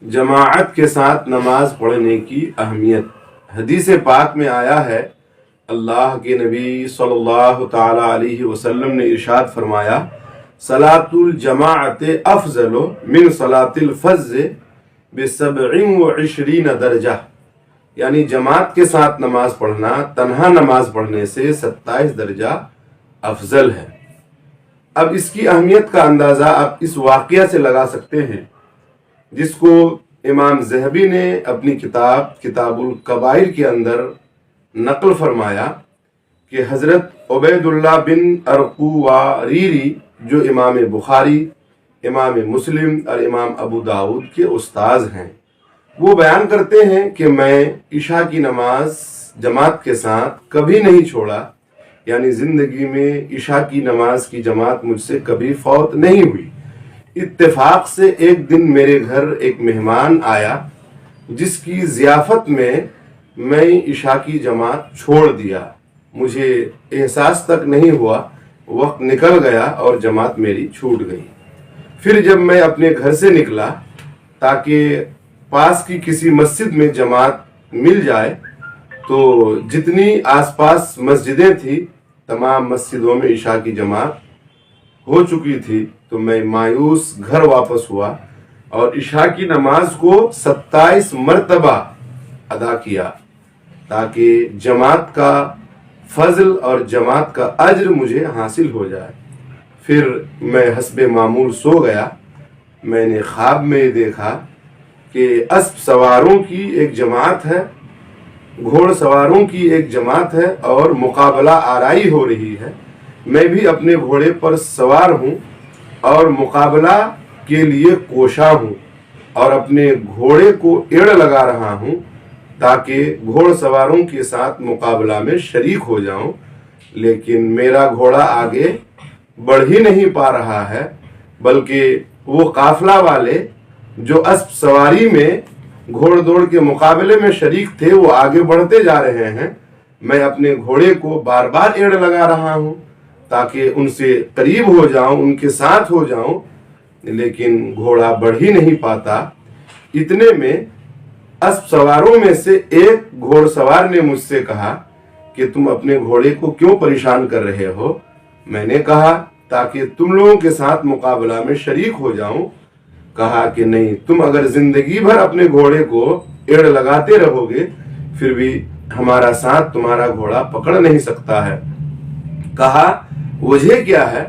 جماعت کے ساتھ نماز پڑھنے کی اہمیت۔ حدیث پاک میں آیا ہے، اللہ کے نبی صلی اللہ تعالی علیہ وسلم نے ارشاد فرمایا، صلاۃ الجماعت افضل من صلاۃ الفذ ب27 درجہ، یعنی جماعت کے ساتھ نماز پڑھنا تنہا نماز پڑھنے سے 27 درجہ افضل ہے۔ اب اس کی اہمیت کا اندازہ آپ اس واقعہ سے لگا سکتے ہیں، جس کو امام ذہبی نے اپنی کتاب الکبائر کے اندر نقل فرمایا کہ حضرت عبید اللہ بن ارقواریری جو امام بخاری، امام مسلم اور امام ابو داؤد کے استاذ ہیں، وہ بیان کرتے ہیں کہ میں عشاء کی نماز جماعت کے ساتھ کبھی نہیں چھوڑا، یعنی زندگی میں عشاء کی نماز کی جماعت مجھ سے کبھی فوت نہیں ہوئی۔ اتفاق سے ایک دن میرے گھر ایک مہمان آیا جس کی ضیافت میں عشاء کی جماعت چھوڑ دیا، مجھے احساس تک نہیں ہوا، وقت نکل گیا اور جماعت میری چھوٹ گئی۔ پھر جب میں اپنے گھر سے نکلا تاکہ پاس کی کسی مسجد میں جماعت مل جائے، تو جتنی آس پاس مسجدیں تھیں تمام مسجدوں میں عشاء کی جماعت ہو چکی تھی، تو میں مایوس گھر واپس ہوا اور عشاء کی نماز کو 27 مرتبہ ادا کیا تاکہ جماعت کا فضل اور جماعت کا اجر مجھے حاصل ہو جائے۔ پھر میں حسب معمول سو گیا۔ میں نے خواب میں دیکھا کہ اسب سواروں کی ایک جماعت ہے، گھوڑ سواروں کی ایک جماعت ہے اور مقابلہ آرائی ہو رہی ہے۔ میں بھی اپنے گھوڑے پر سوار ہوں اور مقابلہ کے لیے کوشاں ہوں اور اپنے گھوڑے کو ایڑ لگا رہا ہوں تاکہ گھوڑ سواروں کے ساتھ مقابلہ میں شریک ہو جاؤں، لیکن میرا گھوڑا آگے بڑھ ہی نہیں پا رہا ہے، بلکہ وہ قافلہ والے جو اسب سواری میں گھوڑ دوڑ کے مقابلے میں شریک تھے وہ آگے بڑھتے جا رہے ہیں۔ میں اپنے گھوڑے کو بار بار ایڑ لگا رہا ہوں تاکہ ان سے قریب ہو جاؤں، ان کے ساتھ ہو جاؤں، لیکن گھوڑا بڑھ ہی نہیں پاتا۔ اتنے میں اسب سواروں میں سے ایک گھوڑ سوار نے مجھ سے کہا کہ تم اپنے گھوڑے کو کیوں پریشان کر رہے ہو؟ میں نے کہا تاکہ تم لوگوں کے ساتھ مقابلہ میں شریک ہو جاؤں۔ کہا کہ نہیں، تم اگر زندگی بھر اپنے گھوڑے کو ایڑ لگاتے رہو گے پھر بھی ہمارا ساتھ تمہارا گھوڑا پکڑ نہیں سکتا ہے۔ کہا وجہ کیا ہے؟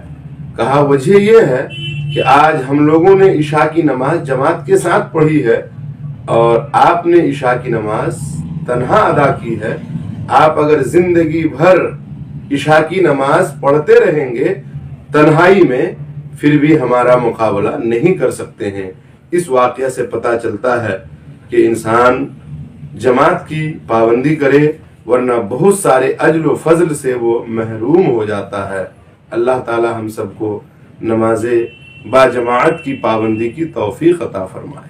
کہا وجہ یہ ہے کہ آج ہم لوگوں نے عشاء کی نماز جماعت کے ساتھ پڑھی ہے اور آپ نے عشاء کی نماز تنہا ادا کی ہے۔ آپ اگر زندگی بھر عشاء کی نماز پڑھتے رہیں گے تنہائی میں پھر بھی ہمارا مقابلہ نہیں کر سکتے ہیں۔ اس واقعہ سے پتہ چلتا ہے کہ انسان جماعت کی پابندی کرے ورنہ بہت سارے اجر و فضل سے وہ محروم ہو جاتا ہے۔ اللہ تعالی ہم سب کو نماز با جماعت کی پابندی کی توفیق عطا فرمائے۔